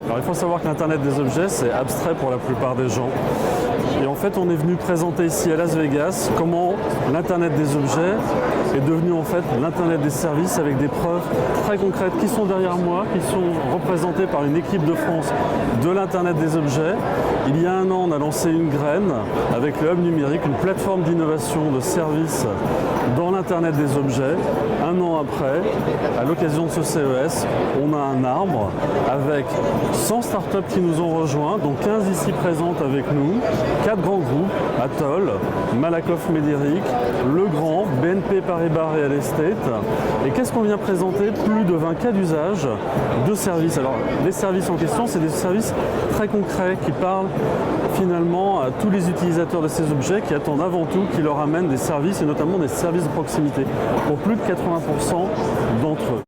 Alors il faut savoir que l'Internet des objets, c'est abstrait pour la plupart des gens. Et en fait, on est venu présenter ici à Las Vegas comment l'Internet des objets est devenu en fait l'Internet des services avec des preuves très concrètes qui sont derrière moi, qui sont représentées par une équipe de France de l'Internet des objets. Il y a un an, on a lancé une graine avec le Hub numérique, une plateforme d'innovation de services dans l'Internet des objets. Un an après, à l'occasion de ce CES, on a un arbre avec 100 startups qui nous ont rejoints, dont 15 ici présentes avec nous, 4 grands groupes, Atoll, Malakoff Médéric, Legrand, BNP Paribas Real Estate. Et qu'est-ce qu'on vient présenter? Plus de 20 cas d'usage de services. Alors, les services en question, c'est des services très concrets qui parlent finalement à tous les utilisateurs de ces objets qui attendent avant tout qu'ils leur amènent des services et notamment des services de proximité pour plus de 80% d'entre eux.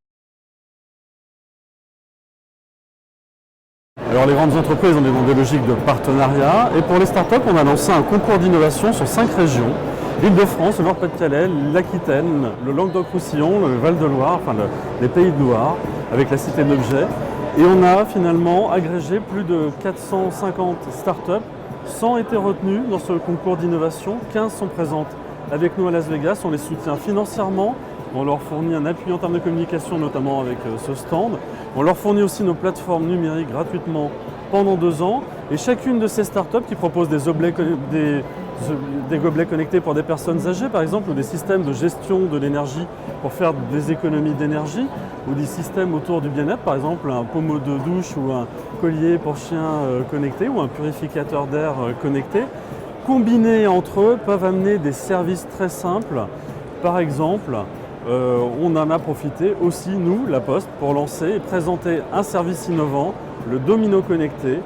Alors les grandes entreprises, on est dans des logiques de partenariat et pour les startups, on a lancé un concours d'innovation sur 5 régions. L'Île-de-France, le Nord-Pas-de-Calais, l'Aquitaine, le Languedoc-Roussillon, le Val-de-Loire, enfin les Pays de Loire, avec la Cité de l'Objet. Et on a finalement agrégé plus de 450 startups. 100 été retenues dans ce concours d'innovation, 15 sont présentes avec nous à Las Vegas. On les soutient financièrement, on leur fournit un appui en termes de communication, notamment avec ce stand. On leur fournit aussi nos plateformes numériques gratuitement pendant 2 ans. Et chacune de ces startups qui proposent des gobelets connectés pour des personnes âgées, par exemple, ou des systèmes de gestion de l'énergie pour faire des économies d'énergie, ou des systèmes autour du bien-être, par exemple un pommeau de douche ou un collier pour chien connecté, ou un purificateur d'air connecté, combinés entre eux, peuvent amener des services très simples. Par exemple, on en a profité aussi, nous, La Poste, pour lancer et présenter un service innovant, le Domino Connecté,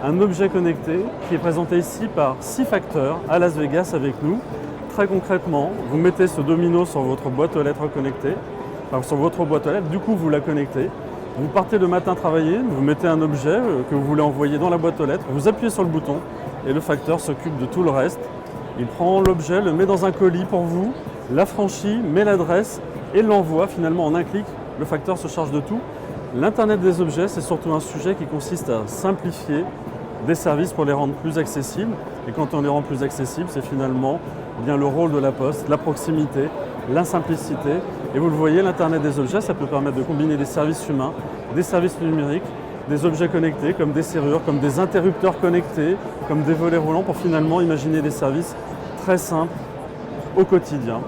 un objet connecté qui est présenté ici par 6 facteurs à Las Vegas avec nous. Très concrètement, vous mettez ce domino sur votre boîte aux lettres connectée, enfin sur votre boîte aux lettres, du coup vous la connectez. Vous partez le matin travailler, vous mettez un objet que vous voulez envoyer dans la boîte aux lettres, vous appuyez sur le bouton et le facteur s'occupe de tout le reste. Il prend l'objet, le met dans un colis pour vous, l'affranchit, met l'adresse et l'envoie finalement en un clic. Le facteur se charge de tout. L'Internet des objets, c'est surtout un sujet qui consiste à simplifier des services pour les rendre plus accessibles. Et quand on les rend plus accessibles, c'est finalement bien le rôle de La Poste, la proximité, la simplicité. Et vous le voyez, l'Internet des objets, ça peut permettre de combiner des services humains, des services numériques, des objets connectés comme des serrures, comme des interrupteurs connectés, comme des volets roulants pour finalement imaginer des services très simples au quotidien.